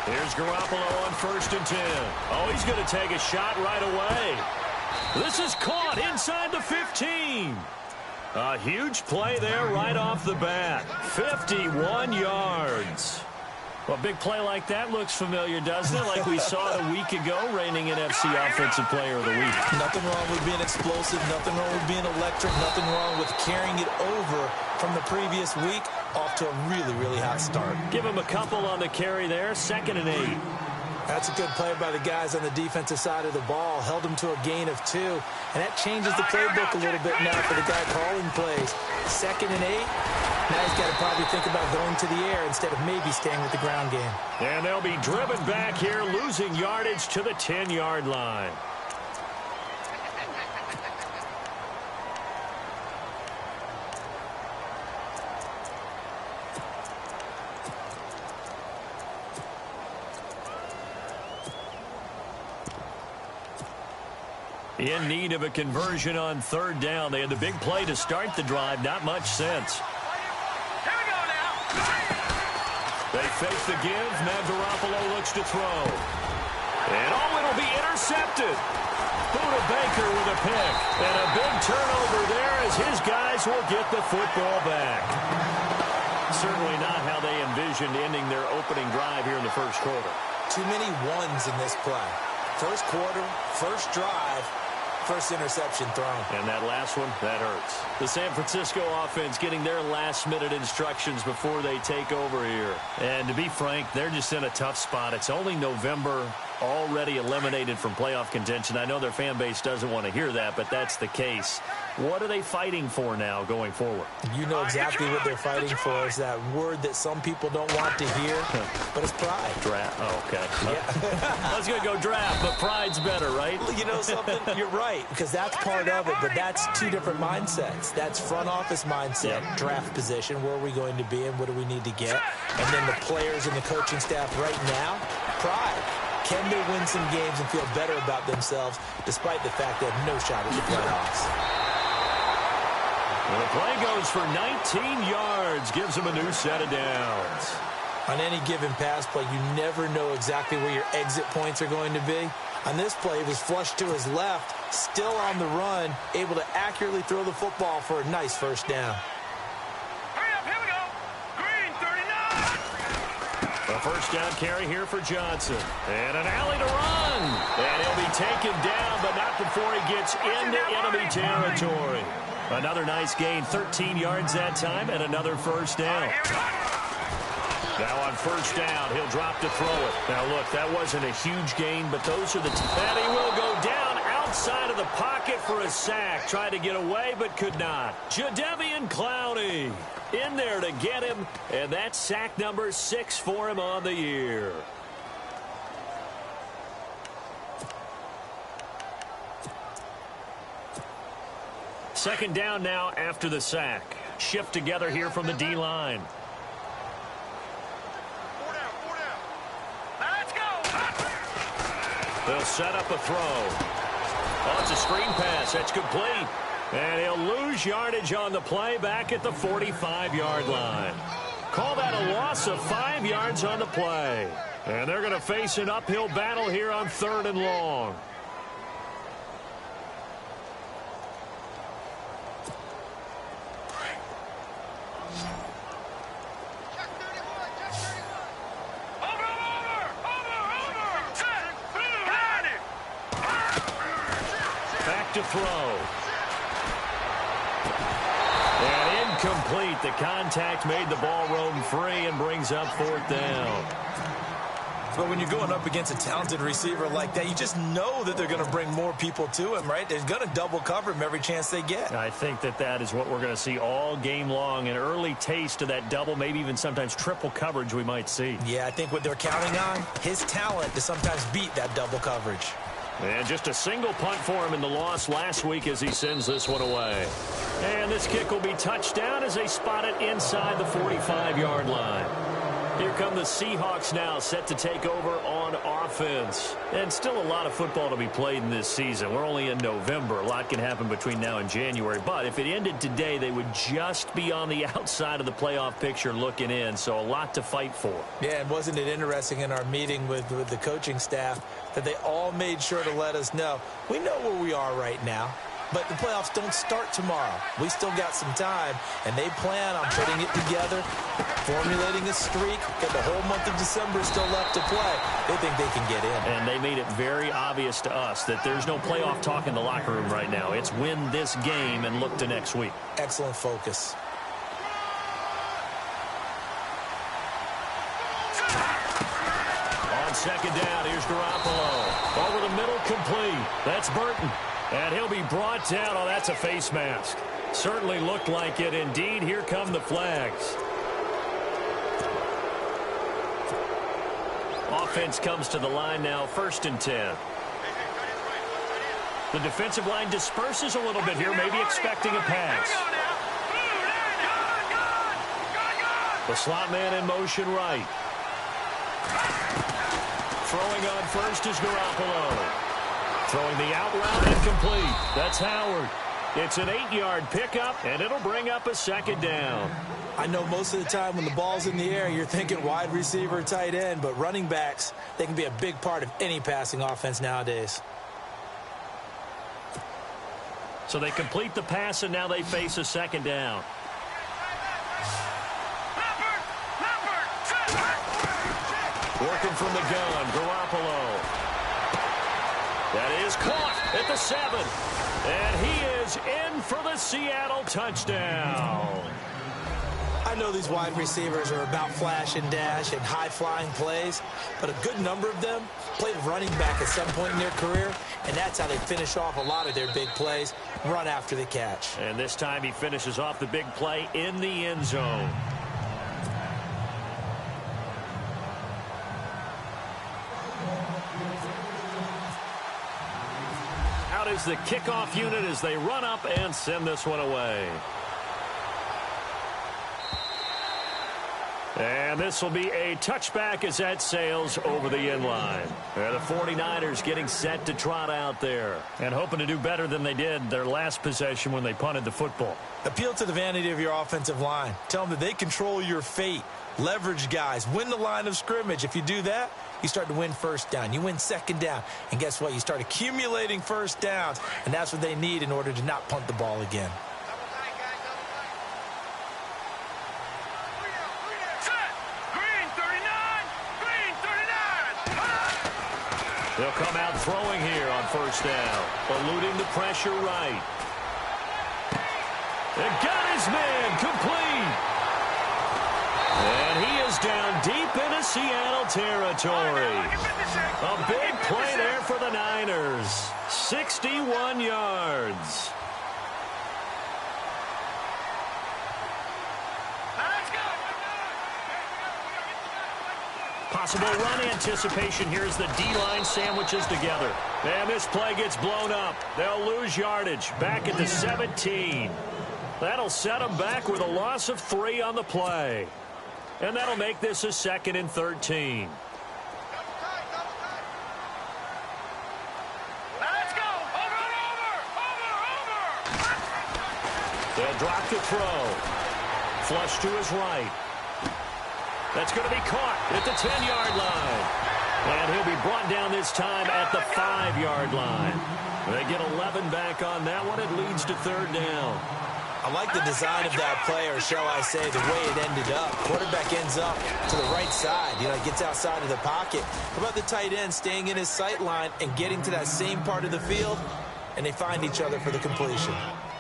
Here's Garoppolo on 1st and 10. Oh, he's going to take a shot right away. This is caught inside the 15. A huge play there right off the bat. 51 yards. Well, a big play like that looks familiar, doesn't it? Like we saw it a week ago, reigning NFC Offensive Player of the Week. Nothing wrong with being explosive. Nothing wrong with being electric. Nothing wrong with carrying it over from the previous week off to a really, really hot start. Give him a couple on the carry there. 2nd and 8. That's a good play by the guys on the defensive side of the ball. Held them to a gain of 2. And that changes the playbook a little bit now for the guy calling plays. 2nd and 8. Now he's got to probably think about going to the air instead of maybe staying with the ground game. And they'll be driven back here, losing yardage to the 10-yard line. In need of a conversion on 3rd down. They had the big play to start the drive. Not much sense. Here we go now. They fake the give. Now Garoppolo looks to throw. And it'll be intercepted. Buda Baker with a pick. And a big turnover there as his guys will get the football back. Certainly not how they envisioned ending their opening drive here in the 1st quarter. Too many ones in this play. 1st quarter, 1st drive, 1st interception thrown. And that last one, that hurts. The San Francisco offense getting their last-minute instructions before they take over here. And to be frank, they're just in a tough spot. It's only November, already eliminated from playoff contention. I know their fan base doesn't want to hear that, but that's the case. What are they fighting for now going forward? You know exactly what they're fighting for. Is that word that some people don't want to hear, but it's pride. Draft. Oh, okay. Yeah. I was going to go draft, but pride's better, right? You know something? You're right, because that's part of it, but that's 2 different mindsets. That's front office mindset, draft position, where are we going to be and what do we need to get? And then the players and the coaching staff right now, pride. Can they win some games and feel better about themselves despite the fact they have no shot at the playoffs? Well, the play goes for 19 yards, gives them a new set of downs. On any given pass play, you never know exactly where your exit points are going to be. On this play, it was flushed to his left, still on the run, able to accurately throw the football for a nice 1st down. Hurry up, here we go. Green, 39. A 1st down carry here for Johnson. And an alley to run. And he'll be taken down, but not before he gets into enemy territory. Another nice gain, 13 yards that time, and another 1st down. Now on 1st down, he'll drop to throw it. Now look, that wasn't a huge gain, but those are the... And he will go down outside of the pocket for a sack. Tried to get away, but could not. Jadeveon Clowney in there to get him, and that's sack number 6 for him on the year. Second down now after the sack. Shift together here from the D-line. 4 down, 4 down. Now let's go. They'll set up a throw. Oh, it's a screen pass. That's complete. And he'll lose yardage on the play back at the 45-yard line. Call that a loss of 5 yards on the play. And they're going to face an uphill battle here on 3rd and long. To throw. And incomplete. The contact made the ball roam free and brings up 4th down. But when you're going up against a talented receiver like that, you just know that they're going to bring more people to him, right? They're going to double cover him every chance they get. I think that is what we're going to see all game long. An early taste of that double, maybe even sometimes triple coverage we might see. Yeah, I think what they're counting on, his talent to sometimes beat that double coverage. And just a single punt for him in the loss last week as he sends this one away. And this kick will be touched down as they spot it inside the 45-yard line. Here come the Seahawks now, set to take over on offense. And still a lot of football to be played in this season. We're only in November. A lot can happen between now and January. But if it ended today, they would just be on the outside of the playoff picture looking in. So a lot to fight for. Yeah, and wasn't it interesting in our meeting with the coaching staff that they all made sure to let us know, we know where we are right now. But the playoffs don't start tomorrow. We still got some time, and they plan on putting it together, formulating a streak, got the whole month of December still left to play. They think they can get in. And they made it very obvious to us that there's no playoff talk in the locker room right now. It's win this game and look to next week. Excellent focus. On second down, here's Garoppolo. Over the middle, complete. That's Burton. And he'll be brought down. Oh, that's a face mask. Certainly looked like it. Indeed, here come the flags. Offense comes to the line now, 1st and 10. The defensive line disperses a little bit here, maybe expecting a pass. The slot man in motion right. Throwing on first is Garoppolo. Throwing the out route incomplete. That's Howard. It's an 8-yard pickup, and it'll bring up a second down. I know most of the time when the ball's in the air, you're thinking wide receiver, tight end, but running backs, they can be a big part of any passing offense nowadays. So they complete the pass, and now they face a second down. Working from the gun, Garoppolo. That is caught at the 7. And he is in for the Seattle touchdown. I know these wide receivers are about flash and dash and high-flying plays, but a good number of them played running back at some point in their career, and that's how they finish off a lot of their big plays, run after the catch. And this time he finishes off the big play in the end zone. Out is the kickoff unit as they run up and send this one away. And this will be a touchback as that sails over the end line. The 49ers getting set to trot out there and hoping to do better than they did their last possession when they punted the football. Appeal to the vanity of your offensive line. Tell them that they control your fate. Leverage guys. Win the line of scrimmage. If you do that, you start to win first down. You win second down. And guess what? You start accumulating first downs. And that's what they need in order to not punt the ball again. They'll come out throwing here on first down. Eluding the pressure right. And got his man complete. And he is down deep into Seattle territory. A big play there for the Niners. 61 yards. Possible run anticipation here as the D-line sandwiches together. And this play gets blown up. They'll lose yardage back at the 17. That'll set them back with a loss of 3 on the play. And that'll make this a 2nd and 13. Let's go! Over! They'll drop the throw. Flush to his right. That's going to be caught at the 10-yard line. And he'll be brought down this time at the 5-yard line. They get 11 back on that one. It leads to 3rd down. I like the design of that play, or shall I say the way it ended up. Quarterback ends up to the right side. You know, gets outside of the pocket. How about the tight end staying in his sight line and getting to that same part of the field? And they find each other for the completion.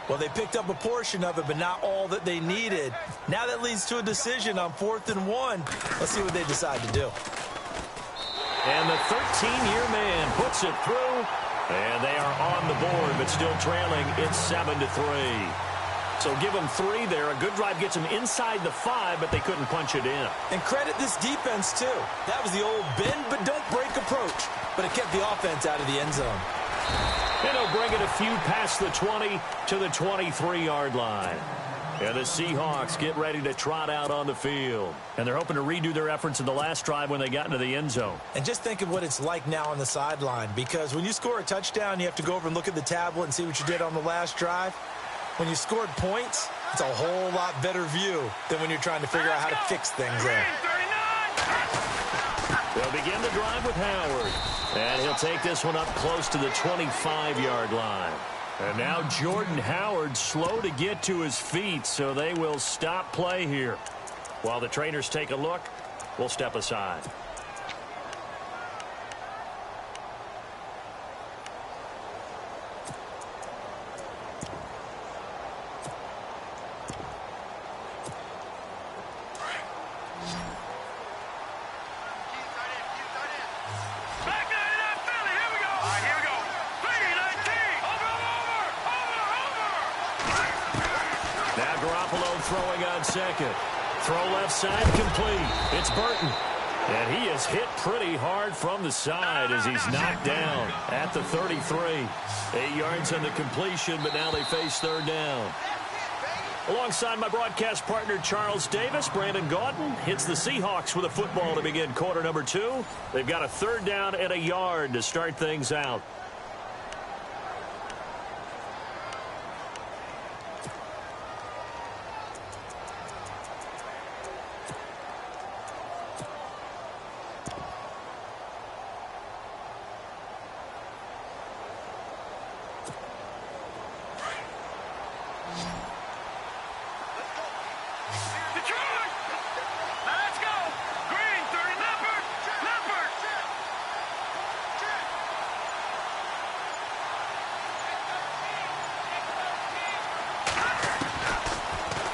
Well, they picked up a portion of it, but not all that they needed. Now that leads to a decision on 4th and 1. Let's see what they decide to do. And the 13-year man puts it through. And they are on the board, but still trailing. It's 7-3. So give them 3 there. A good drive gets them inside the 5, but they couldn't punch it in. And credit this defense, too. That was the old bend but don't break approach. But it kept the offense out of the end zone. And he'll bring it a few past the 20 to the 23-yard line. And the Seahawks get ready to trot out on the field. And they're hoping to redo their efforts in the last drive when they got into the end zone. And just think of what it's like now on the sideline, because when you score a touchdown, you have to go over and look at the tablet and see what you did on the last drive. When you scored points, it's a whole lot better view than when you're trying to figure out how to fix things there. They'll begin the drive with Howard. And he'll take this one up close to the 25-yard line. And now Jordan Howard slow to get to his feet, so they will stop play here. While the trainers take a look, we'll step aside. Throwing on second. Throw left side complete. It's Burton. And he is hit pretty hard from the side as he's knocked down at the 33. 8 yards on the completion, but now they face third down. Alongside my broadcast partner Charles Davis, Brandon Gaudin hits the Seahawks with a football to begin quarter number 2. They've got a third down and a yard to start things out.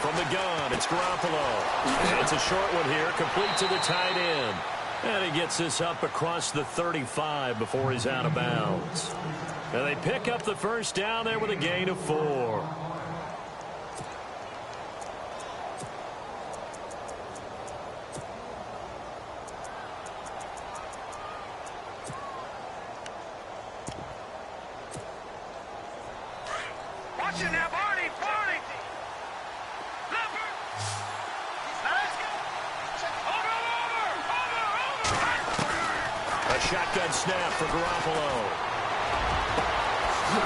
From the gun, it's Garoppolo. It's a short one here, complete to the tight end. And he gets this up across the 35 before he's out of bounds. And they pick up the first down there with a gain of 4. Shotgun snap for Garoppolo.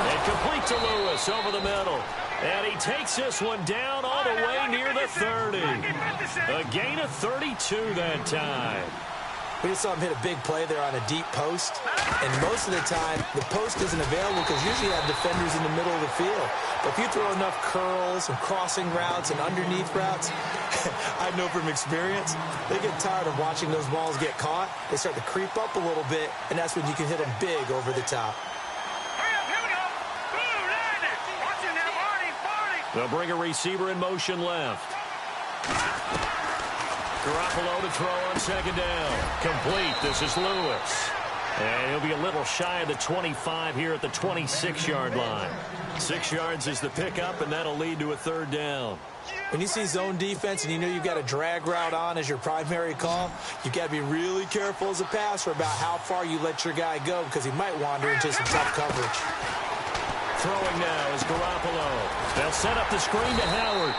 And complete to Lewis over the middle. And he takes this one down all the way near the 30. A gain of 32 that time. We just saw him hit a big play there on a deep post. And most of the time, the post isn't available because usually you have defenders in the middle of the field. But if you throw enough curls and crossing routes and underneath routes, I know from experience, they get tired of watching those balls get caught. They start to creep up a little bit, and that's when you can hit them big over the top. They'll bring a receiver in motion left. Garoppolo to throw on second down. Complete. This is Lewis. And he'll be a little shy of the 25 here at the 26-yard line. 6 yards is the pickup, and that'll lead to a third down. When you see zone defense and you know you've got a drag route on as your primary call, you've got to be really careful as a passer about how far you let your guy go because he might wander into some tough coverage. Throwing now is Garoppolo. They'll set up the screen to Howard.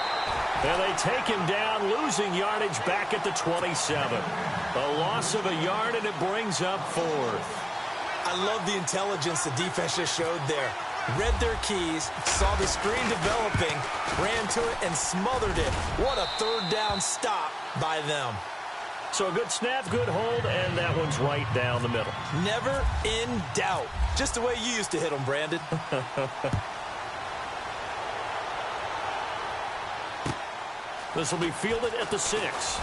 And they take him down, losing yardage back at the 27. A loss of a yard, and it brings up 4th. I love the intelligence the defense just showed there. Read their keys, saw the screen developing, ran to it, and smothered it. What a third down stop by them. So a good snap, good hold, and that one's right down the middle. Never in doubt. Just the way you used to hit them, Brandon. This will be fielded at the 6.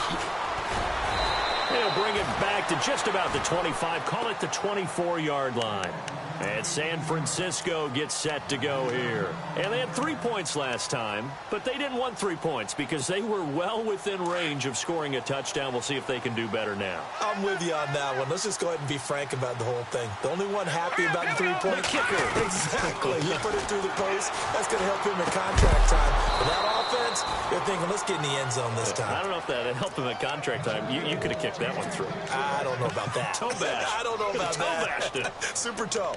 They'll bring it back to just about the 25. Call it the 24-yard line. And San Francisco gets set to go here. And they had 3 points last time, but they didn't want 3 points because they were well within range of scoring a touchdown. We'll see if they can do better now. I'm with you on that one. Let's just go ahead and be frank about the whole thing. The only one happy about the 3-point kicker. Exactly. You put it through the post. That's going to help him in contract time. But that offense, you're thinking, let's get in the end zone this time. I don't know if that helped him at contract time. You could have kicked that one through. I don't know about that. Toe bash. I don't know about toe that. Bashed it. Super toe.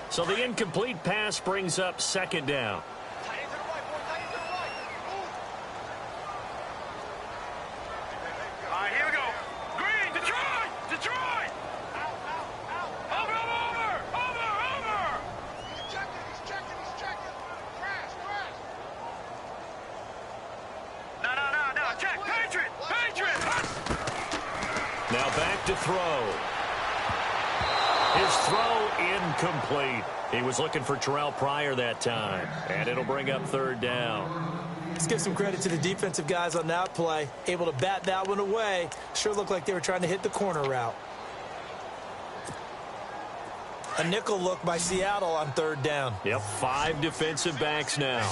So the incomplete pass brings up second down. All right, here we go. Green, Detroit! Detroit! Over! He's checking. Crash. No. Check. Patriot! Now back to throw. His throw incomplete. He was looking for Terrell Pryor that time. And it'll bring up third down. Let's give some credit to the defensive guys on that play. Able to bat that one away. Sure looked like they were trying to hit the corner route. A nickel look by Seattle on third down. Yep, 5 defensive backs now.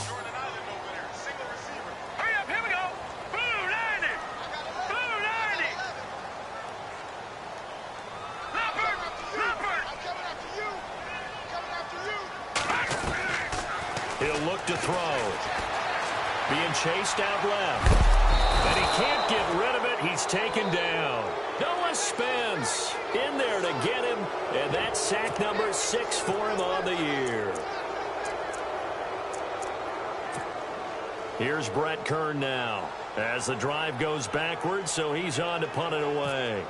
Hurry up, here we go. Blue 90. Leopard. He'll look to throw. Being chased out left. And he can't get rid of it. He's taken down. Noah Spence in there to get him. And that's sack number 6 for him on the year. Here's Brett Kern now. As the drive goes backwards, so he's on to punt it away.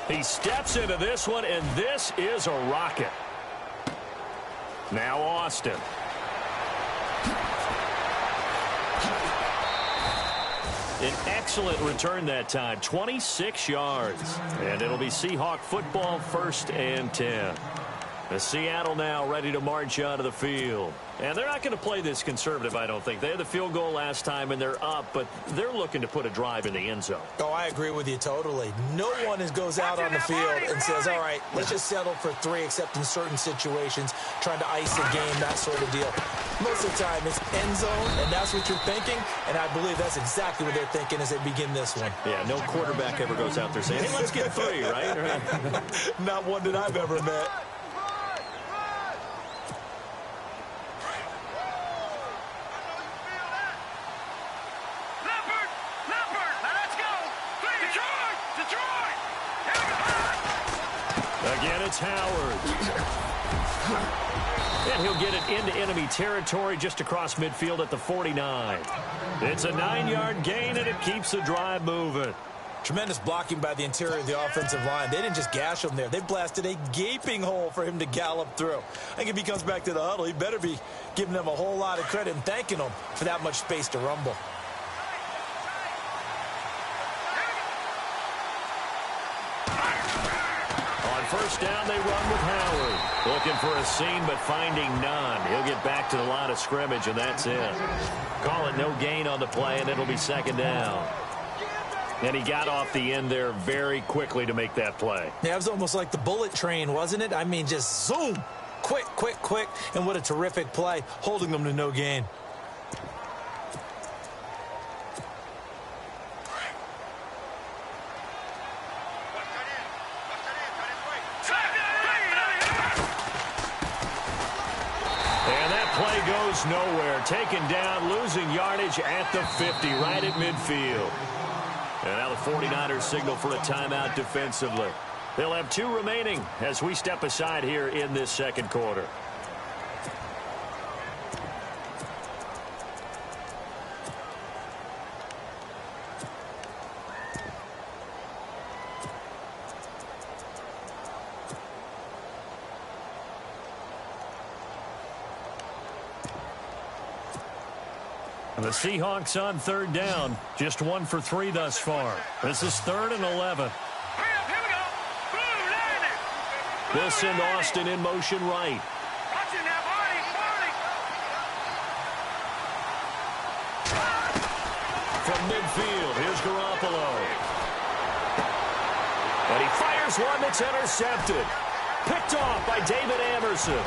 He steps into this one, and this is a rocket. Now Austin. An excellent return that time, 26 yards. And it'll be Seahawk football, 1st and 10. The Seattle now ready to march onto the field. And they're not going to play this conservative, I don't think. They had the field goal last time, and they're up, but they're looking to put a drive in the end zone. Oh, I agree with you totally. No one goes out on the field and says, all right, let's just settle for 3, except in certain situations, trying to ice a game, that sort of deal. Most of the time, it's end zone, and that's what you're thinking, and I believe that's exactly what they're thinking as they begin this one. Yeah, no quarterback ever goes out there saying, hey, let's get 3, right? Not one that I've ever met. Again, it's Howard. And he'll get it into enemy territory just across midfield at the 49. It's a 9-yard gain, and it keeps the drive moving. Tremendous blocking by the interior of the offensive line. They didn't just gash him there. They blasted a gaping hole for him to gallop through. I think if he comes back to the huddle, he better be giving them a whole lot of credit and thanking them for that much space to rumble. First down, they run with Howard. Looking for a seam, but finding none. He'll get back to the line of scrimmage, and that's it. Call it no gain on the play, and it'll be second down. And he got off the end there very quickly to make that play. Yeah, it was almost like the bullet train, wasn't it? I mean, just zoom. Quick. And what a terrific play, holding them to no gain. Goes nowhere. Taken down, losing yardage at the 50, right at midfield. And now the 49ers signal for a timeout defensively. They'll have 2 remaining as we step aside here in this second quarter. The Seahawks on third down, just 1 for 3 thus far. This is 3rd and 11. They'll send Austin in motion right. From midfield, here's Garoppolo. And he fires one that's intercepted. Picked off by David Amerson.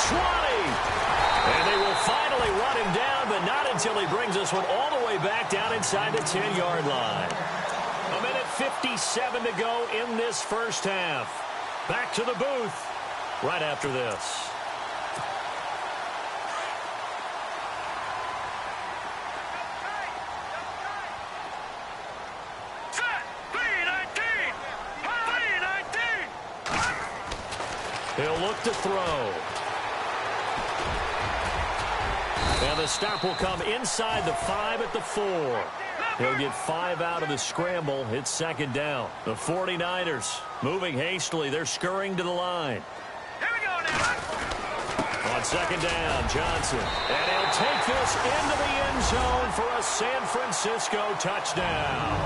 20. And they will finally run him down, but not until he brings this one all the way back down inside the 10-yard line. 1:57 to go in this first half. Back to the booth right after this. Set, 3-19. He'll look to throw. And the stop will come inside the 5 at the 4. He'll get 5 out of the scramble. It's second down. The 49ers moving hastily. They're scurrying to the line. Here we go now. On second down, Johnson. And he'll take this into the end zone for a San Francisco touchdown.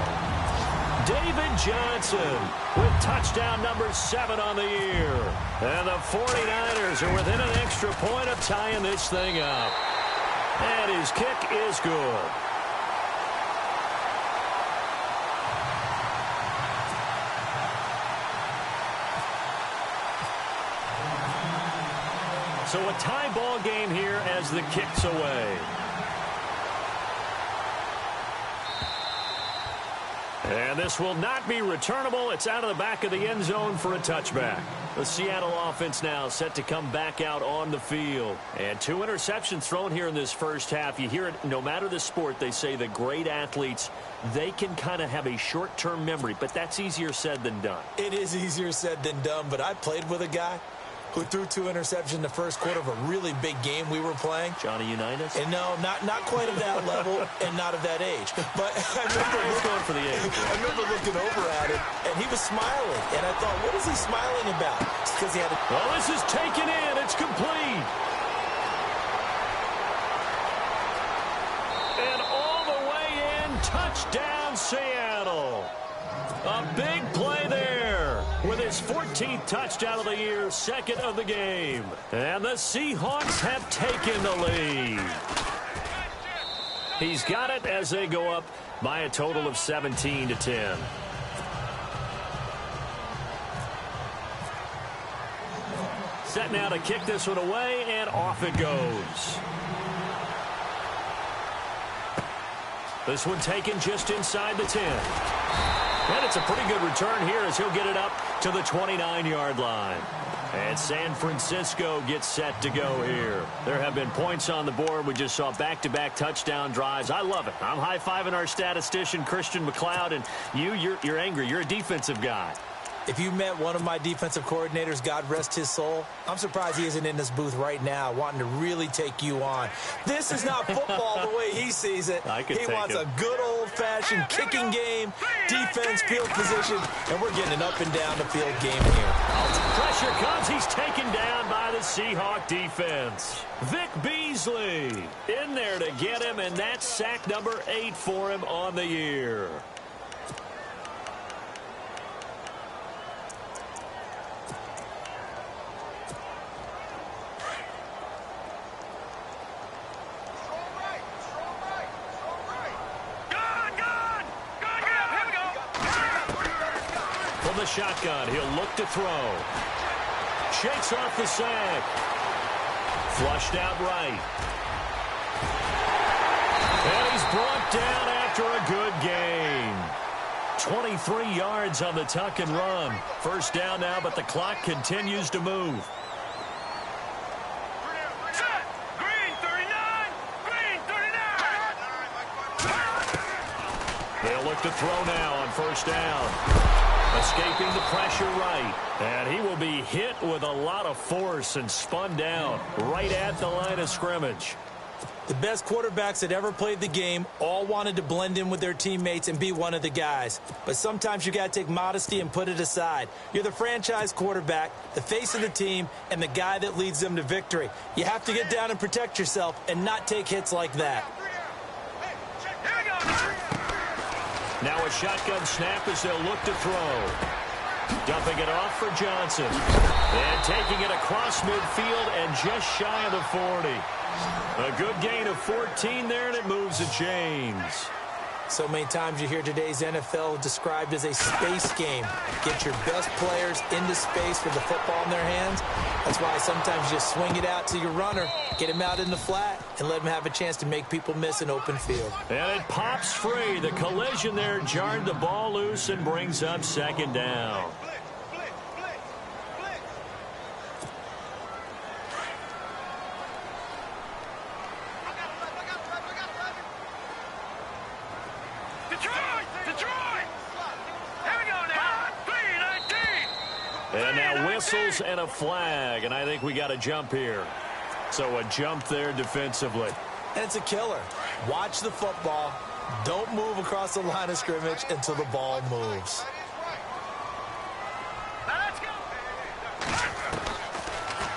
David Johnson with touchdown number 7 on the year. And the 49ers are within an extra point of tying this thing up. And his kick is good. So a tie ball game here as the kick's away. And this will not be returnable. It's out of the back of the end zone for a touchback. The Seattle offense now set to come back out on the field. And 2 interceptions thrown here in this first half. You hear it no matter the sport. They say the great athletes, they can kind of have a short-term memory. But that's easier said than done. It is easier said than done. But I played with a guy who threw 2 interceptions in the first quarter of a really big game we were playing. Johnny Unitas? And no, not quite of that level and not of that age. But I remember going for the age. I remember looking over at him, and he was smiling. And I thought, what is he smiling about? It's because he had a... Well, this is taken in. It's complete. And all the way in, touchdown Seattle. A big play there with his 14th touchdown of the year, 2nd of the game. And the Seahawks have taken the lead. He's got it as they go up by a total of 17-10. Set now to kick this one away, and off it goes. This one taken just inside the 10. And it's a pretty good return here as he'll get it up to the 29-yard line. And San Francisco gets set to go here. There have been points on the board. We just saw back-to-back touchdown drives. I love it. I'm high-fiving our statistician, Christian McLeod, and you're angry. You're a defensive guy. If you met one of my defensive coordinators, God rest his soul, I'm surprised he isn't in this booth right now wanting to really take you on. This is not football the way he sees it. He wants a good old-fashioned kicking game, defense, field position, and we're getting an up-and-down-the-field game here. Pressure comes. He's taken down by the Seahawk defense. Vic Beasley in there to get him, and that's sack number 8 for him on the year. The shotgun. He'll look to throw. Shakes off the sack. Flushed out right. And he's brought down after a good gain. 23 yards on the tuck and run. First down now, but the clock continues to move. Green 39. Green 39. They'll look to throw now on first down. Escaping the pressure right. And he will be hit with a lot of force and spun down right at the line of scrimmage. The best quarterbacks that ever played the game all wanted to blend in with their teammates and be one of the guys. But sometimes you got to take modesty and put it aside. You're the franchise quarterback, the face of the team, and the guy that leads them to victory. You have to get down and protect yourself and not take hits like that. Now a shotgun snap as they'll look to throw. Dumping it off for Johnson. And taking it across midfield and just shy of the 40. A good gain of 14 there, and it moves the chains. So many times you hear today's NFL described as a space game. Get your best players into space with the football in their hands. That's why sometimes you just swing it out to your runner, get him out in the flat, and let him have a chance to make people miss an open field. And it pops free. The collision there jarred the ball loose and brings up second down. And now whistles and a flag, and I think we got a jump here. So a jump there defensively. And it's a killer. Watch the football. Don't move across the line of scrimmage until the ball moves.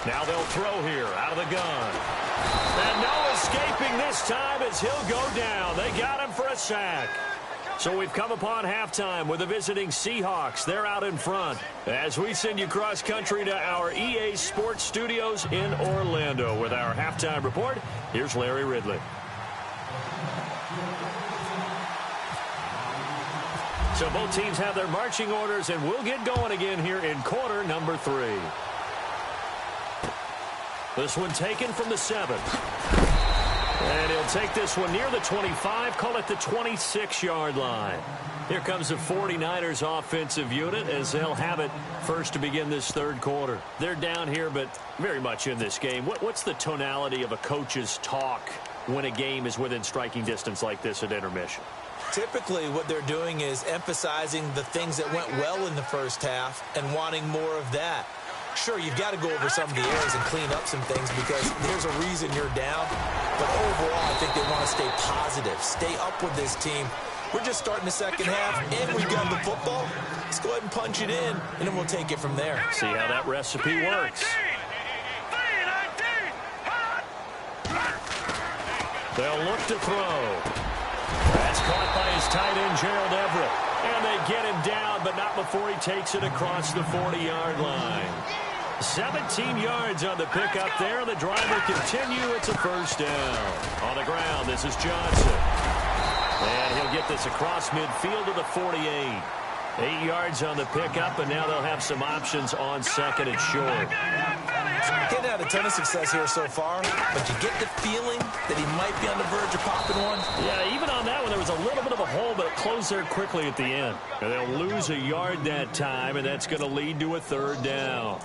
Now they'll throw here out of the gun. And no escaping this time as he'll go down. They got him for a sack. So we've come upon halftime with the visiting Seahawks. They're out in front. As we send you cross country to our EA Sports Studios in Orlando with our halftime report, here's Larry Ridley. So both teams have their marching orders, and we'll get going again here in quarter number 3. This one taken from the 7. And he'll take this one near the 25, call it the 26-yard line. Here comes the 49ers offensive unit as they'll have it first to begin this third quarter. They're down here, but very much in this game. What's the tonality of a coach's talk when a game is within striking distance like this at intermission? Typically, what they're doing is emphasizing the things that went well in the first half and wanting more of that. Sure, you've got to go over some of the areas and clean up some things because there's a reason you're down. But overall, I think they want to stay positive, stay up with this team. We're just starting the second half, and we've got the football. Let's go ahead and punch it in, and then we'll take it from there. See how that recipe works. They'll look to throw. That's caught by his tight end, Gerald Everett. And they get him down, but not before he takes it across the 40-yard line. 17 yards on the pickup there. The drive will continue. It's a first down. On the ground, this is Johnson. And he'll get this across midfield to the 48. 8 yards on the pickup, and now they'll have some options on second and short. Getting had a ton of success here so far, but you get the feeling that he might be on the verge of popping one. Yeah, even on that one, there was a little bit of a hole, but it closed there quickly at the end. And they'll lose a yard that time, and that's going to lead to a third down.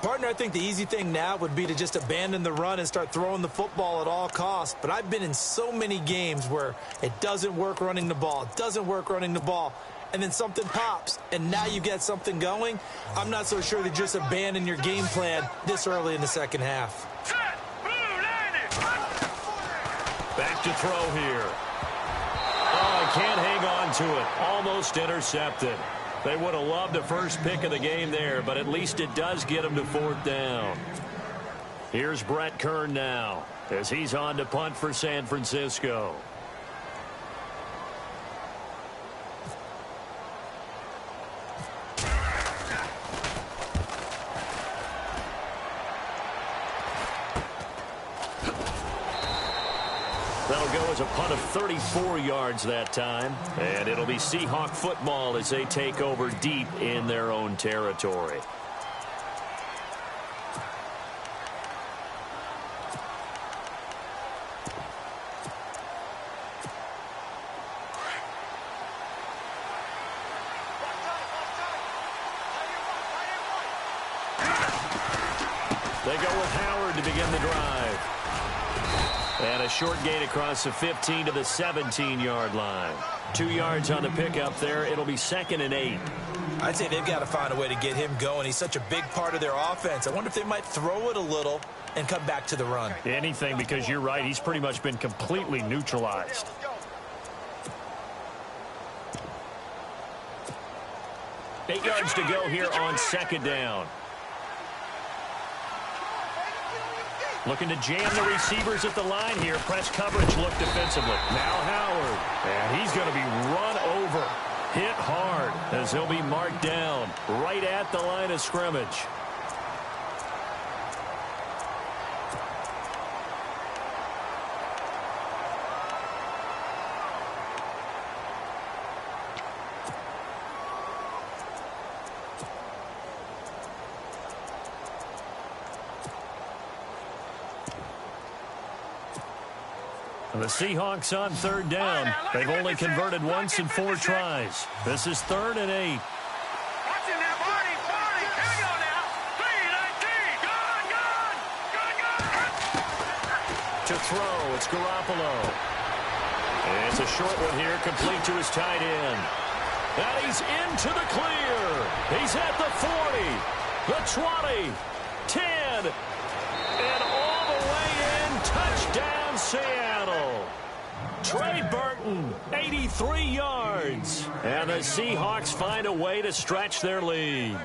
Partner, I think the easy thing now would be to just abandon the run and start throwing the football at all costs. But I've been in so many games where it doesn't work running the ball, and then something pops, and now you get something going. I'm not so sure that just abandon your game plan this early in the second half. Back to throw here. Oh, can't hang on to it. Almost intercepted. They would have loved the first pick of the game there, but at least it does get them to fourth down. Here's Brett Kern now as he's on to punt for San Francisco. That'll go as a punt of 34 yards that time. And it'll be Seahawk football as they take over deep in their own territory. They go with Howard to begin the drive. And a short gain across the 15 to the 17-yard line. 2 yards on the pickup there. It'll be 2nd and 8. I'd say they've got to find a way to get him going. He's such a big part of their offense. I wonder if they might throw it a little and come back to the run. Anything, because you're right. He's pretty much been completely neutralized. Eight yards to go here on second down. Looking to jam the receivers at the line here. Press coverage look defensively. Now Howard. And he's going to be run over. Hit hard as he'll be marked down right at the line of scrimmage. The Seahawks on third down. They've only converted once in 4 tries. This is 3rd and 8. To throw, it's Garoppolo. It's a short one here, complete to his tight end. And he's into the clear. He's at the 40. The 20, 10, and all the way in. Touchdown, Seattle. Trey Burton, 83 yards. And the Seahawks find a way to stretch their lead.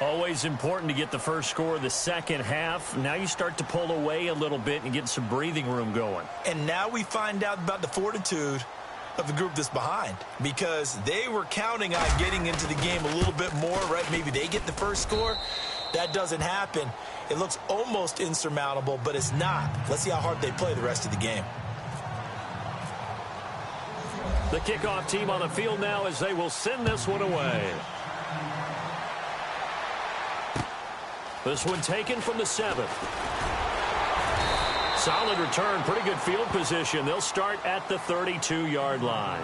Always important to get the first score of the second half. Now you start to pull away a little bit and get some breathing room going. And now we find out about the fortitude of the group that's behind, because they were counting on getting into the game a little bit more, right? Maybe they get the first score. That doesn't happen. It looks almost insurmountable, but it's not. Let's see how hard they play the rest of the game. The kickoff team on the field now as they will send this one away. This one taken from the 7th. Solid return, pretty good field position. They'll start at the 32-yard line.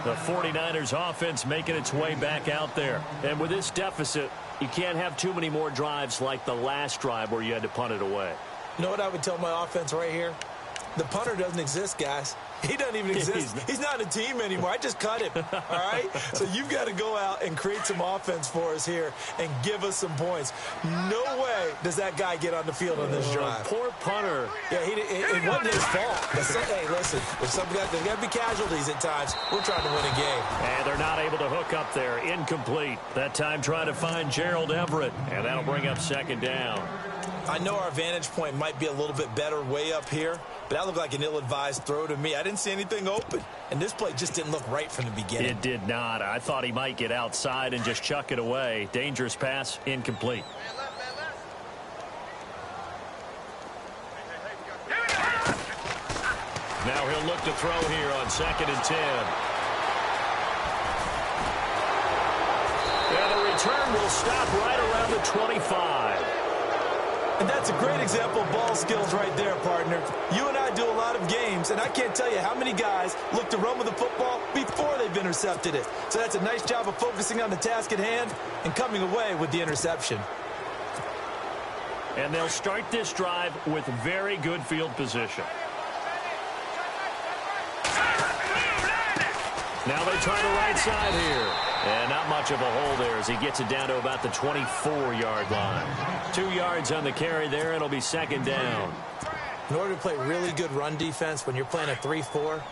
The 49ers offense making its way back out there. And with this deficit, you can't have too many more drives like the last drive where you had to punt it away. You know what I would tell my offense right here? The punter doesn't exist, guys. He doesn't even exist. He's not a team anymore. I just cut him, all right? So you've got to go out and create some offense for us here and give us some points. No way does that guy get on the field on this drive. Poor punter. Yeah, it wasn't his fault. Hey, listen, there's got to be casualties at times. We're trying to win a game. And they're not able to hook up there. Incomplete. That time trying to find Gerald Everett. And that'll bring up second down. I know our vantage point might be a little bit better way up here, but that looked like an ill-advised throw to me. I didn't see anything open, and this play just didn't look right from the beginning. It did not. I thought he might get outside and just chuck it away. Dangerous pass, incomplete. Now he'll look to throw here on 2nd and 10. And the return will stop right around the 25. And that's a great example of ball skills right there, partner. You and I do a lot of games, and I can't tell you how many guys look to run with the football before they've intercepted it. So that's a nice job of focusing on the task at hand and coming away with the interception. And they'll start this drive with very good field position. Now they try the right side here. And not much of a hole there as he gets it down to about the 24-yard line. 2 yards on the carry there. It'll be second down. In order to play really good run defense when you're playing a 3-4,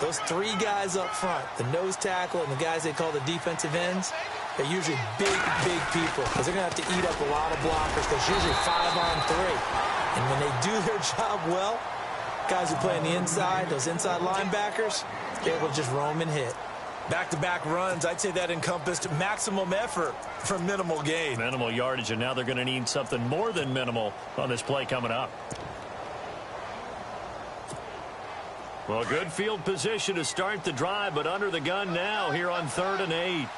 those 3 guys up front, the nose tackle and the guys they call the defensive ends, they're usually big people because they're going to have to eat up a lot of blockers because usually 5-on-3. And when they do their job well, guys who play on the inside, those inside linebackers, they're able to just roam and hit. Back-to-back runs, I'd say that encompassed maximum effort for minimal gain. Minimal yardage, and now they're going to need something more than minimal on this play coming up. Well, good field position to start the drive, but under the gun now here on 3rd and 8.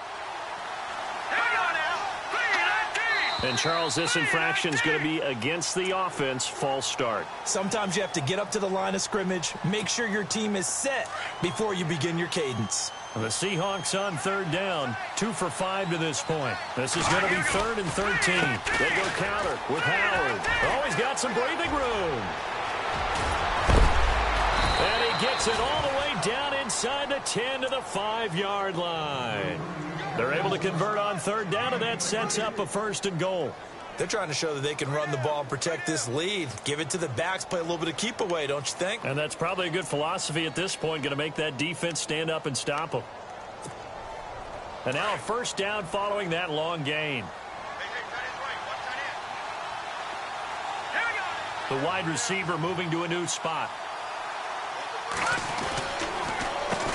And, Charles, this infraction is going to be against the offense. False start. Sometimes you have to get up to the line of scrimmage, make sure your team is set before you begin your cadence. The Seahawks on 3rd down, 2 for 5 to this point. This is going to be 3rd and 13. They go counter with Howard. Always got some breathing room. And he gets it all the way down inside the 10 to the 5-yard line. They're able to convert on 3rd down, and that sets up a 1st and goal. They're trying to show that they can run the ball and protect this lead. Give it to the backs, play a little bit of keep away, don't you think? And that's probably a good philosophy at this point, going to make that defense stand up and stop them. And now a 1st down following that long gain. The wide receiver moving to a new spot.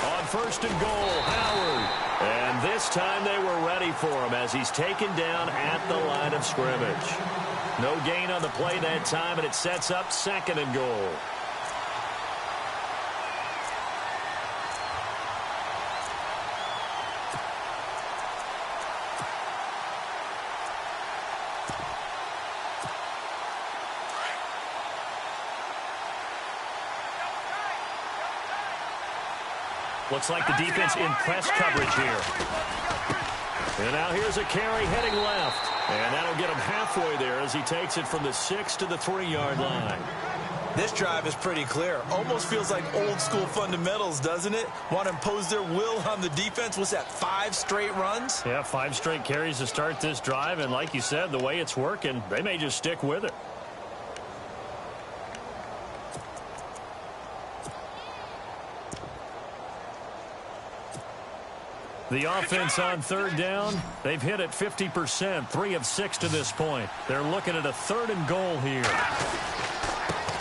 On 1st and goal, Howard. And this time they were ready for him as he's taken down at the line of scrimmage. No gain on the play that time, and it sets up 2nd and goal. Looks like the defense in press coverage here. And now here's a carry heading left. And that'll get him halfway there as he takes it from the 6 to the 3-yard line. This drive is pretty clear. Almost feels like old school fundamentals, doesn't it? Want to impose their will on the defense. What's that, 5 straight runs? Yeah, 5 straight carries to start this drive. And like you said, the way it's working, they may just stick with it. The offense on third down, they've hit it 50%, 3 of 6 to this point. They're looking at a 3rd and goal here.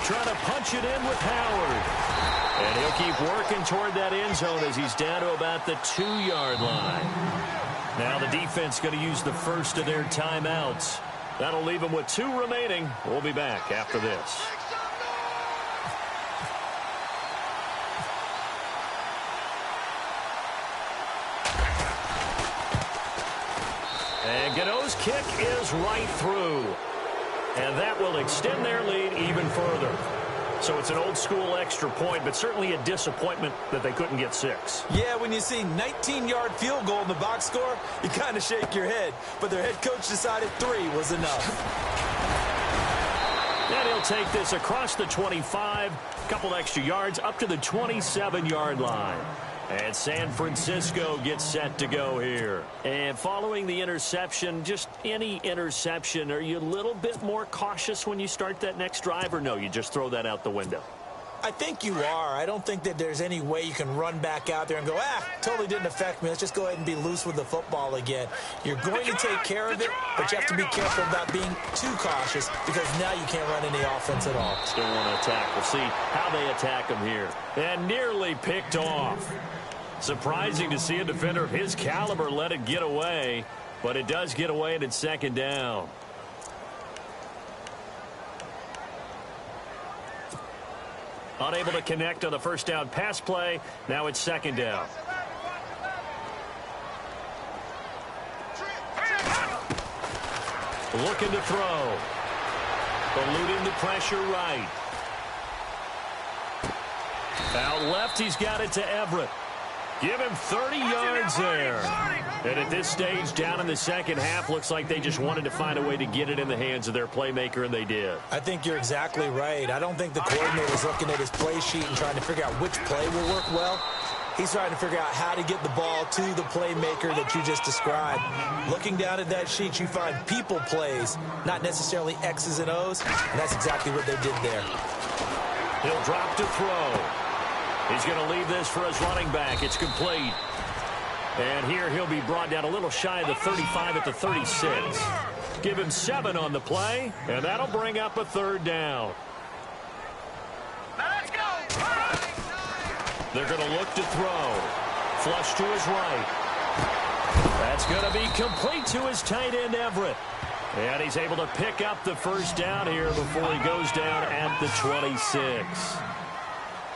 Trying to punch it in with Howard. And he'll keep working toward that end zone as he's down to about the 2-yard line. Now the defense going to use the first of their timeouts. That'll leave them with 2 remaining. We'll be back after this. And Gano's kick is right through. And that will extend their lead even further. So it's an old-school extra point, but certainly a disappointment that they couldn't get 6. Yeah, when you see 19-yard field goal in the box score, you kind of shake your head. But their head coach decided 3 was enough. And he'll take this across the 25, a couple extra yards, up to the 27-yard line. And San Francisco gets set to go here. And following the interception, just any interception, are you a little bit more cautious when you start that next drive, or no, you just throw that out the window? I think you are. I don't think that there's any way you can run back out there and go, totally didn't affect me. Let's just go ahead and be loose with the football again. You're going to take care of it, but you have to be careful about being too cautious because now you can't run any offense at all. Still want to attack. We'll see how they attack him here. And nearly picked off. Surprising to see a defender of his caliber let it get away, but it does get away and it's 2nd down. Unable to connect on the first down pass play. Now it's 2nd down. Looking to throw. Eluding the pressure right. Out left, he's got it to Everett. Give him 30 yards there. And at this stage, down in the second half, looks like they just wanted to find a way to get it in the hands of their playmaker, and they did. I think you're exactly right. I don't think the coordinator was looking at his play sheet and trying to figure out which play will work well. He's trying to figure out how to get the ball to the playmaker that you just described. Looking down at that sheet, you find people plays, not necessarily X's and O's, and that's exactly what they did there. He'll drop to throw. He's going to leave this for his running back. It's complete. And here he'll be brought down a little shy of the 35 at the 36. Give him 7 on the play, and that'll bring up a 3rd down. Let's go. They're going to look to throw. Flush to his right. That's going to be complete to his tight end, Everett. And he's able to pick up the first down here before he goes down at the 26.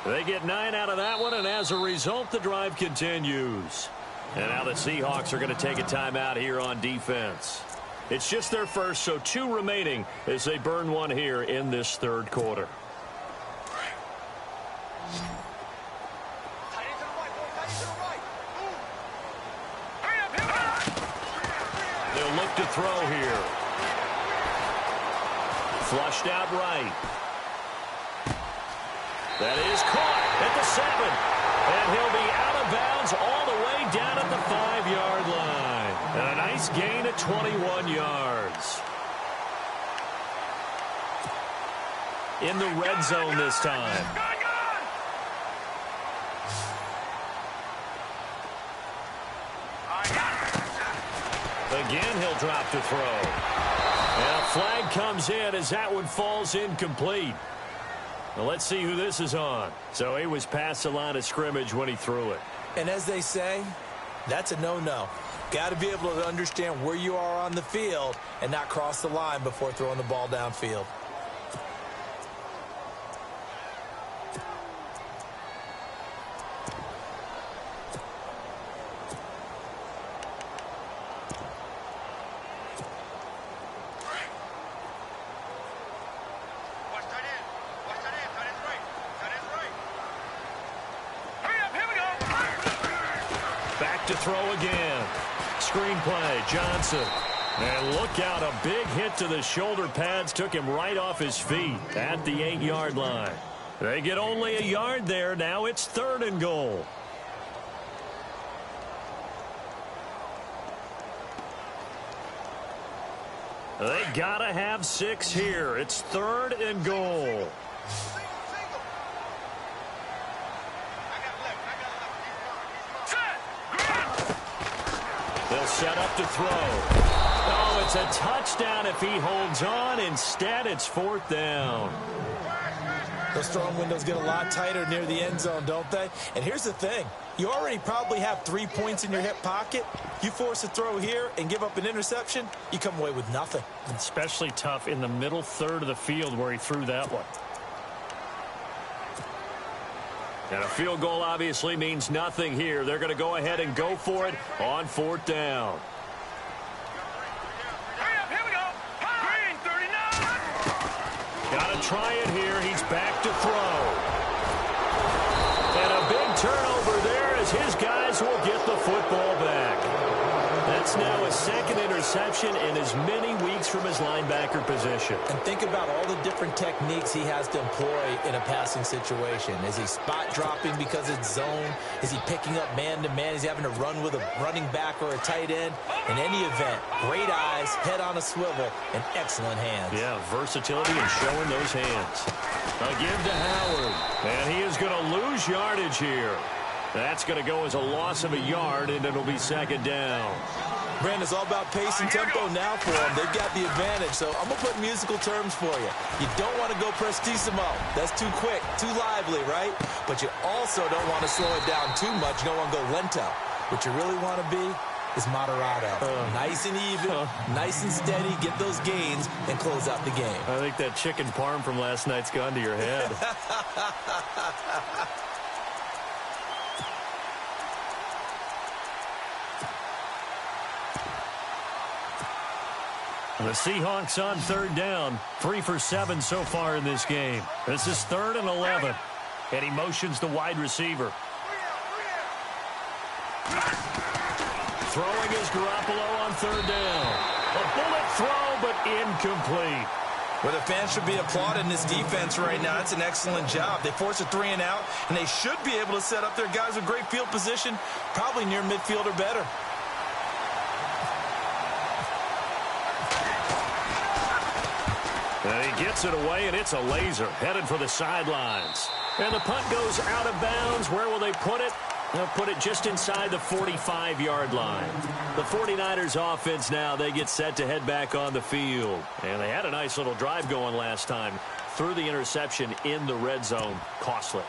They get 9 out of that one, and as a result, the drive continues. And now the Seahawks are going to take a timeout here on defense. It's just their first, so 2 remaining as they burn one here in this 3rd quarter. They'll look to throw here. Flushed out right. That is caught at the 7. And he'll be out of bounds all the way down at the 5-yard line. And a nice gain at 21 yards. In the red zone this time. Again, he'll drop to throw. And a flag comes in as that one falls incomplete. Well, let's see who this is on. So he was past the line of scrimmage when he threw it. And as they say, that's a no-no. Got to be able to understand where you are on the field and not cross the line before throwing the ball downfield. To throw again. Screenplay. Johnson And look out, a big hit to the shoulder pads took him right off his feet at the 8-yard line. They get only a yard there. Now it's 3rd and goal. They gotta have 6 here. It's 3rd and goal. They'll set up to throw. Oh, it's a touchdown if he holds on. Instead, it's 4th down. Those throwing windows get a lot tighter near the end zone, don't they? And here's the thing. You already probably have 3 points in your hip pocket. You force a throw here and give up an interception, you come away with nothing. Especially tough in the middle third of the field where he threw that one. And a field goal obviously means nothing here. They're going to go ahead and go for it on 4th down. Here we go. Green 39. Got to try it here. He's back to throw. And a big turnover there as his guys will get the football back. That's now a 2nd interception in as many weeks from his linebacker position. And think about all the different techniques he has to employ in a passing situation. Is he spot dropping because it's zone? Is he picking up man-to-man? Is he having to run with a running back or a tight end? In any event, great eyes, head on a swivel, and excellent hands. Yeah, versatility and showing those hands. A give to Howard. And he is going to lose yardage here. That's going to go as a loss of a yard, and it'll be 2nd down. Brandon, it's all about pace and tempo now for them. They've got the advantage, so I'm going to put musical terms for you. You don't want to go prestissimo. That's too quick, too lively, right? But you also don't want to slow it down too much. You don't want to go lento. What you really want to be is moderato. Nice and even, nice and steady, get those gains, and close out the game. I think that chicken parm from last night's gone to your head. The Seahawks on 3rd down. 3 for 7 so far in this game. This is 3rd and 11. And he motions the wide receiver. Throwing is Garoppolo on 3rd down. A bullet throw, but incomplete. Well, the fans should be applauding this defense right now. It's an excellent job. They force a 3 and out, and they should be able to set up their guys with great field position, probably near midfield or better. And he gets it away, and it's a laser headed for the sidelines. And the punt goes out of bounds. Where will they put it? They'll put it just inside the 45-yard line. The 49ers offense now, they get set to head back on the field. And they had a nice little drive going last time. Threw the interception in the red zone. Costly.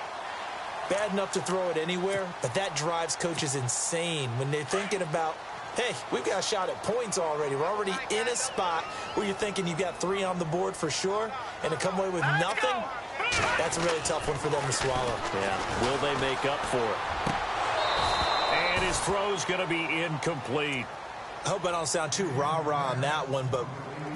Bad enough to throw it anywhere, but that drives coaches insane when they're thinking about, hey, we've got a shot at points already. We're already in a spot where you're thinking you've got 3 on the board for sure, and to come away with nothing, that's a really tough one for them to swallow. Yeah, will they make up for it? And his throw's going to be incomplete. I hope I don't sound too rah-rah on that one, but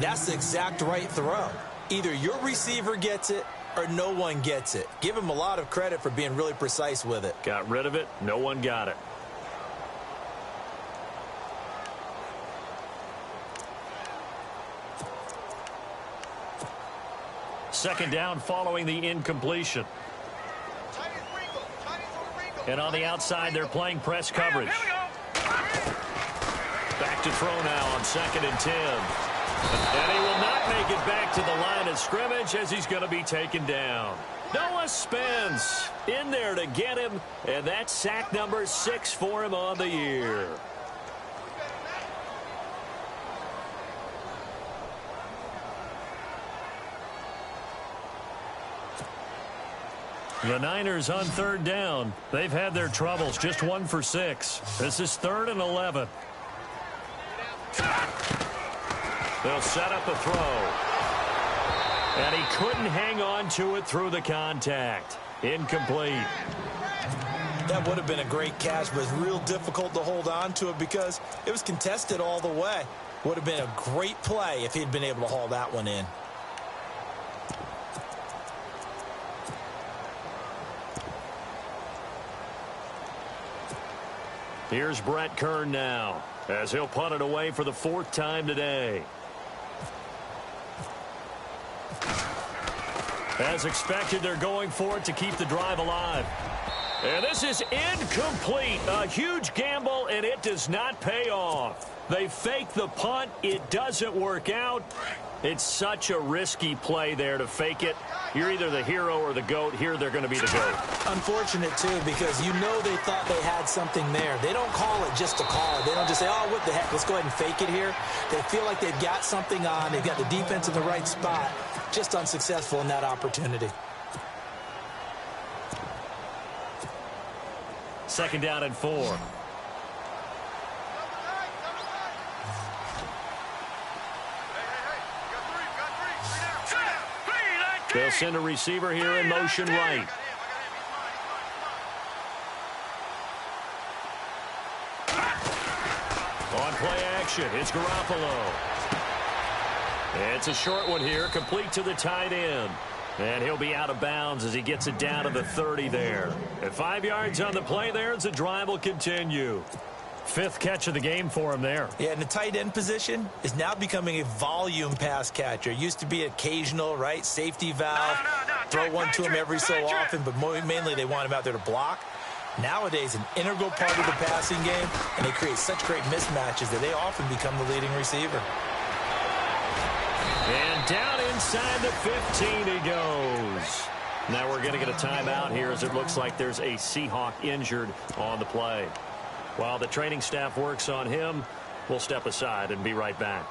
that's the exact right throw. Either your receiver gets it or no one gets it. Give him a lot of credit for being really precise with it. Got rid of it. No one got it. Second down following the incompletion. And on the outside, they're playing press coverage. Back to throw now on 2nd and 10. And he will not make it back to the line of scrimmage as he's going to be taken down. Noah Spence in there to get him, and that's sack number 6 for him on the year. The Niners on 3rd down. They've had their troubles, just 1 for 6. This is 3rd and 11. They'll set up a throw. And he couldn't hang on to it through the contact. Incomplete. That would have been a great catch, but it's real difficult to hold on to it because it was contested all the way. Would have been a great play if he'd been able to haul that one in. Here's Brett Kern now. as he'll punt it away for the 4th time today. As expected, they're going for it to keep the drive alive. And this is incomplete. A huge gamble, and it does not pay off. They fake the punt. It doesn't work out. It's such a risky play there to fake it. You're either the hero or the GOAT. Here they're going to be the GOAT. Unfortunate, too, because you know they thought they had something there. They don't call it just to call it. They don't just say, oh, what the heck, let's go ahead and fake it here. They feel like they've got something on. They've got the defense in the right spot. Just unsuccessful in that opportunity. 2nd down and 4. They'll send a receiver here in motion right. On play action, it's Garoppolo. It's a short one here, complete to the tight end. And he'll be out of bounds as he gets it down to the 30 there. At 5 yards on the play there, as the drive will continue. 5th catch of the game for him there. Yeah, and the tight end position is now becoming a volume pass catcher. Used to be occasional, right? Safety valve. Throw one to him every so often, but mainly they want him out there to block. Nowadays, an integral part of the passing game, and they create such great mismatches that they often become the leading receiver. And down inside the 15 he goes. Now we're going to get a timeout here as it looks like there's a Seahawk injured on the play. While the training staff works on him, we'll step aside and be right back.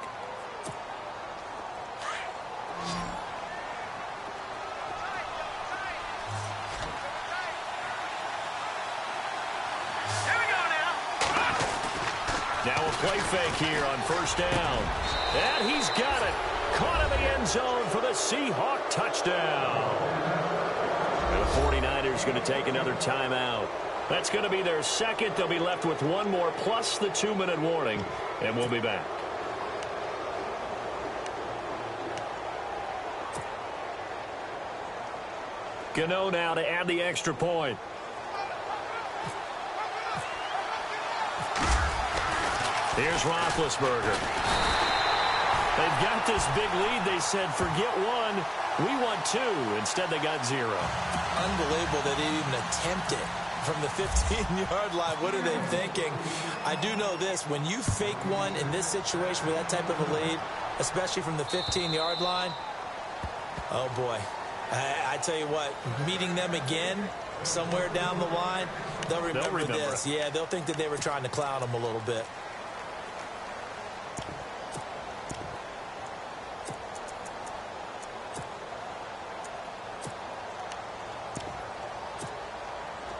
Now a play fake here on 1st down. And he's got it. Caught in the end zone for the Seahawk touchdown. And the 49ers going to take another timeout. That's going to be their 2nd. They'll be left with one more plus the 2-minute warning, and we'll be back. Gano now to add the extra point. Here's Roethlisberger. They've got this big lead. They said, forget one. We want 2. Instead, they got 0. Unbelievable that they even attempted from the 15-yard line. What are they thinking? I do know this. When you fake one in this situation with that type of a lead, especially from the 15-yard line, oh, boy. I tell you what, meeting them again somewhere down the line, they'll remember this. Yeah, they'll think that they were trying to clown them a little bit.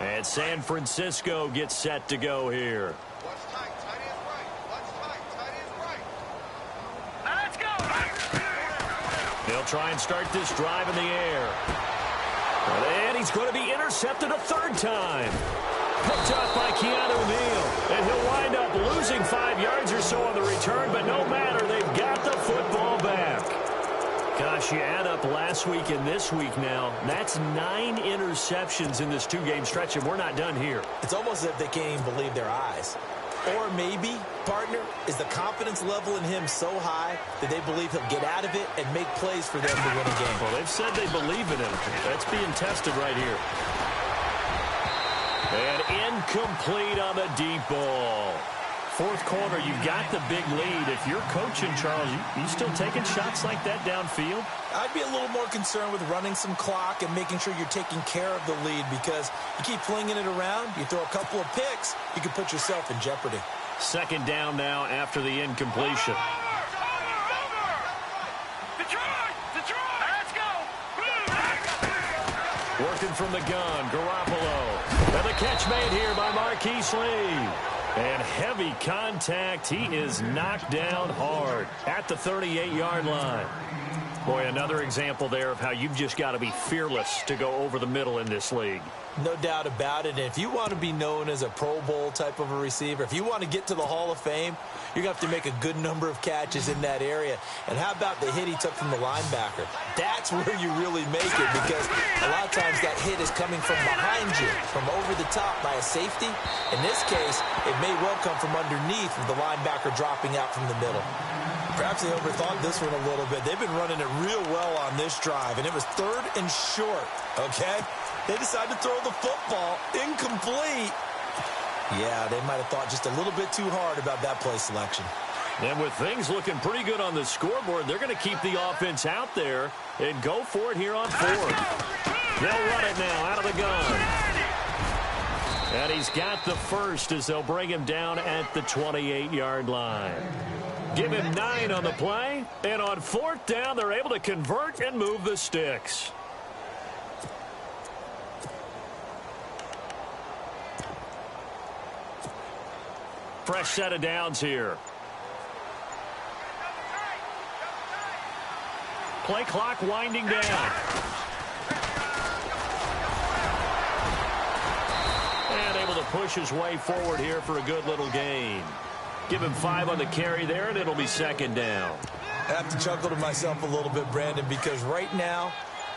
And San Francisco gets set to go here. Watch tight, tight end right. Watch tight, tight end right. Now let's go. They'll try and start this drive in the air. And he's going to be intercepted a 3rd time. Picked up by Keanu Neal. And he'll wind up losing 5 yards or so on the return, but no matter, they've got the football back. Gosh, you add up last week and this week now, that's 9 interceptions in this 2-game stretch, and we're not done here. It's almost as if they can't even believe their eyes. Or maybe, partner, is the confidence level in him so high that they believe he'll get out of it and make plays for them to win a game. Well, they've said they believe in him. That's being tested right here. And incomplete on the deep ball. 4th quarter, you've got the big lead. If you're coaching, Charles, you still taking shots like that downfield? I'd be a little more concerned with running some clock and making sure you're taking care of the lead, because you keep flinging it around, you throw a couple of picks, you can put yourself in jeopardy. 2nd down now after the incompletion. Let's go. Working from the gun, Garoppolo. And the catch made here by Marquise Lee. And heavy contact. He is knocked down hard at the 38-yard line. Boy, another example there of how you've just got to be fearless to go over the middle in this league. No doubt about it. And if you want to be known as a Pro Bowl type of a receiver, if you want to get to the Hall of Fame, you're going to have to make a good number of catches in that area. And how about the hit he took from the linebacker? That's where you really make it, because a lot of times that hit is coming from behind you, from over the top by a safety. In this case, it may well come from underneath with the linebacker dropping out from the middle. Perhaps they overthought this one a little bit. They've been running it real well on this drive, and it was 3rd and short, okay? They decided to throw the football incomplete. Yeah, they might have thought just a little bit too hard about that play selection. And with things looking pretty good on the scoreboard, they're going to keep the offense out there and go for it here on 4th. They'll run it now out of the gun. And he's got the first as they'll bring him down at the 28-yard line. Give him 9 on the play, and on 4th down, they're able to convert and move the sticks. Fresh set of downs here. Play clock winding down. And able to push his way forward here for a good little gain. Give him 5 on the carry there, and it'll be 2nd down. I have to chuckle to myself a little bit, Brandon, because right now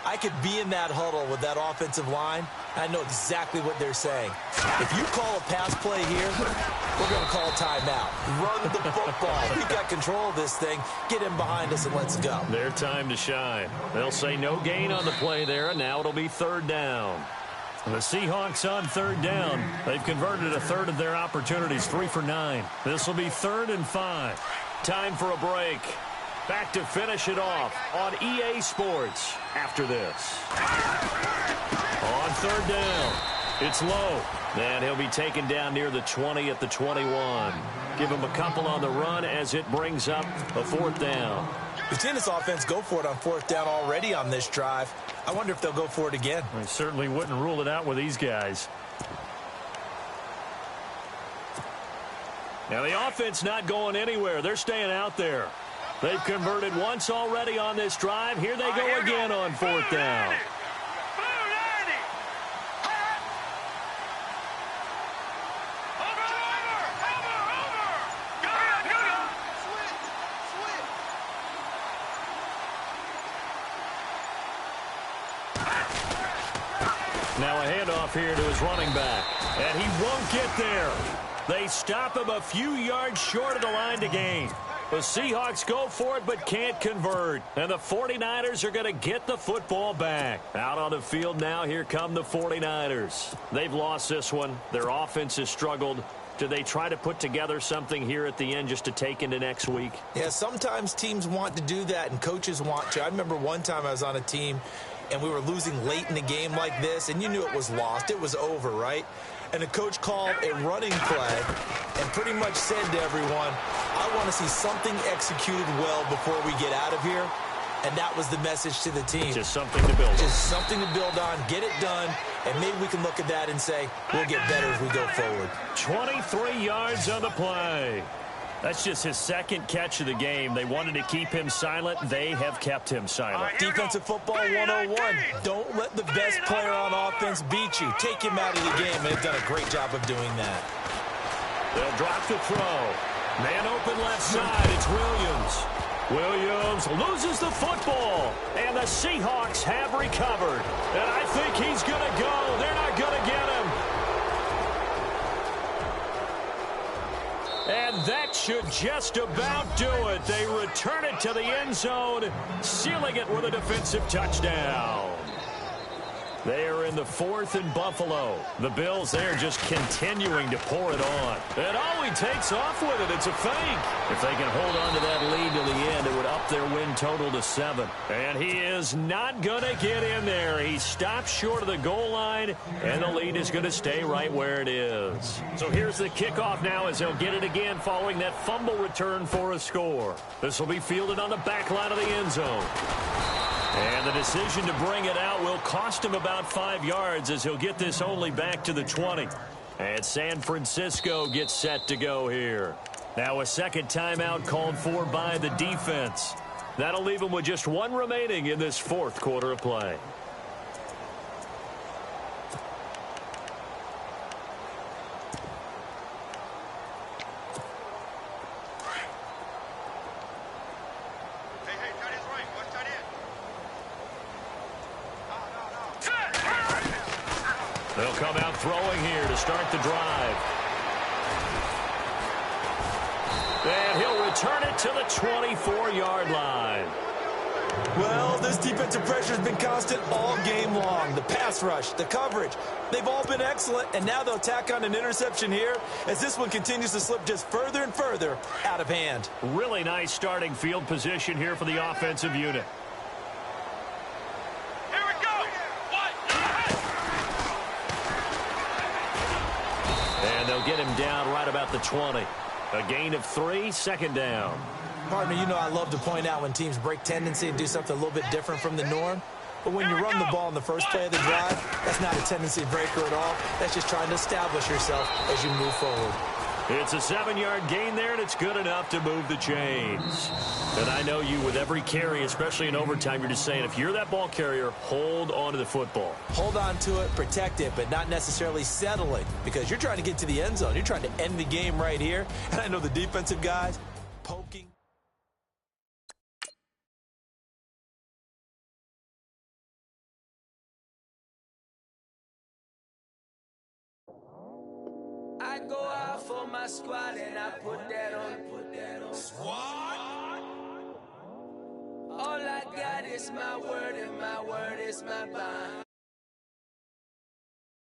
I could be in that huddle with that offensive line. I know exactly what they're saying. If you call a pass play here, we're going to call a timeout. Run the football. We've got control of this thing. Get him behind us and let's go. Their time to shine. They'll say no gain on the play there, and now it'll be 3rd down. The Seahawks on 3rd down. They've converted a third of their opportunities, 3 for 9. This will be 3rd and 5. Time for a break. Back to finish it off on EA Sports after this. On 3rd down, it's low. And he'll be taken down near the 20 at the 21. Give him a couple on the run as it brings up a 4th down. We've seen this offense go for it on 4th down already on this drive. I wonder if they'll go for it again. I certainly wouldn't rule it out with these guys. Now the offense not going anywhere. They're staying out there. They've converted once already on this drive. Here they go again on 4th down. Now a handoff here to his running back. And he won't get there. They stop him a few yards short of the line to gain. The Seahawks go for it but can't convert. And the 49ers are going to get the football back. Out on the field now, here come the 49ers. They've lost this one. Their offense has struggled. Do they try to put together something here at the end just to take into next week? Yeah, sometimes teams want to do that and coaches want to. I remember one time I was on a team and we were losing late in the game like this, and you knew it was lost. It was over, right? And the coach called a running play and pretty much said to everyone, I want to see something executed well before we get out of here. And that was the message to the team. Just something to build on. Just something to build on, get it done, and maybe we can look at that and say, we'll get better as we go forward. 23 yards on the play. That's just his 2nd catch of the game. They wanted to keep him silent. They have kept him silent. Defensive football 101. Don't let the best player on offense beat you. Take him out of the game, and they've done a great job of doing that. They'll drop the throw. Man open left side. It's Williams. Williams loses the football, and the Seahawks have recovered. And I think he's going to go. They're not going to get him. And that should just about do it. They return it to the end zone, sealing it with a defensive touchdown. They are in the 4th in Buffalo. The Bills there just continuing to pour it on. And all he takes off with it, it's a fake. If they can hold on to that lead to the end, it would up their win total to 7. And he is not going to get in there. He stops short of the goal line, and the lead is going to stay right where it is. So here's the kickoff now as they'll get it again following that fumble return for a score. This will be fielded on the back line of the end zone. And the decision to bring it out will cost him about 5 yards as he'll get this only back to the 20. And San Francisco gets set to go here. Now a second timeout called for by the defense. That'll leave them with just one remaining in this fourth quarter of play. Hey, tight end's right. Watch tight end. No. They'll come out throwing here to start the drive. And he'll return it to the 24-yard line. Well, this defensive pressure has been constant all game long. The pass rush, the coverage, they've all been excellent, and now they'll tack on an interception here as this one continues to slip just further and further out of hand. Really nice starting field position here for the offensive unit. Here we go. And they'll get him down right about the 20. A gain of 3, second down. Partner, you know I love to point out when teams break tendency and do something a little bit different from the norm. But when you run the ball in the first play of the drive, that's not a tendency breaker at all. That's just trying to establish yourself as you move forward. It's a 7-yard gain there, and it's good enough to move the chains. And I know you, with every carry, especially in overtime, you're just saying, if you're that ball carrier, hold on to the football. Hold on to it, protect it, but not necessarily settle it, because you're trying to get to the end zone. You're trying to end the game right here. And I know the defensive guys poking. I go out for my squad and I put that on. Squad? All I got is my word and my word is my bond.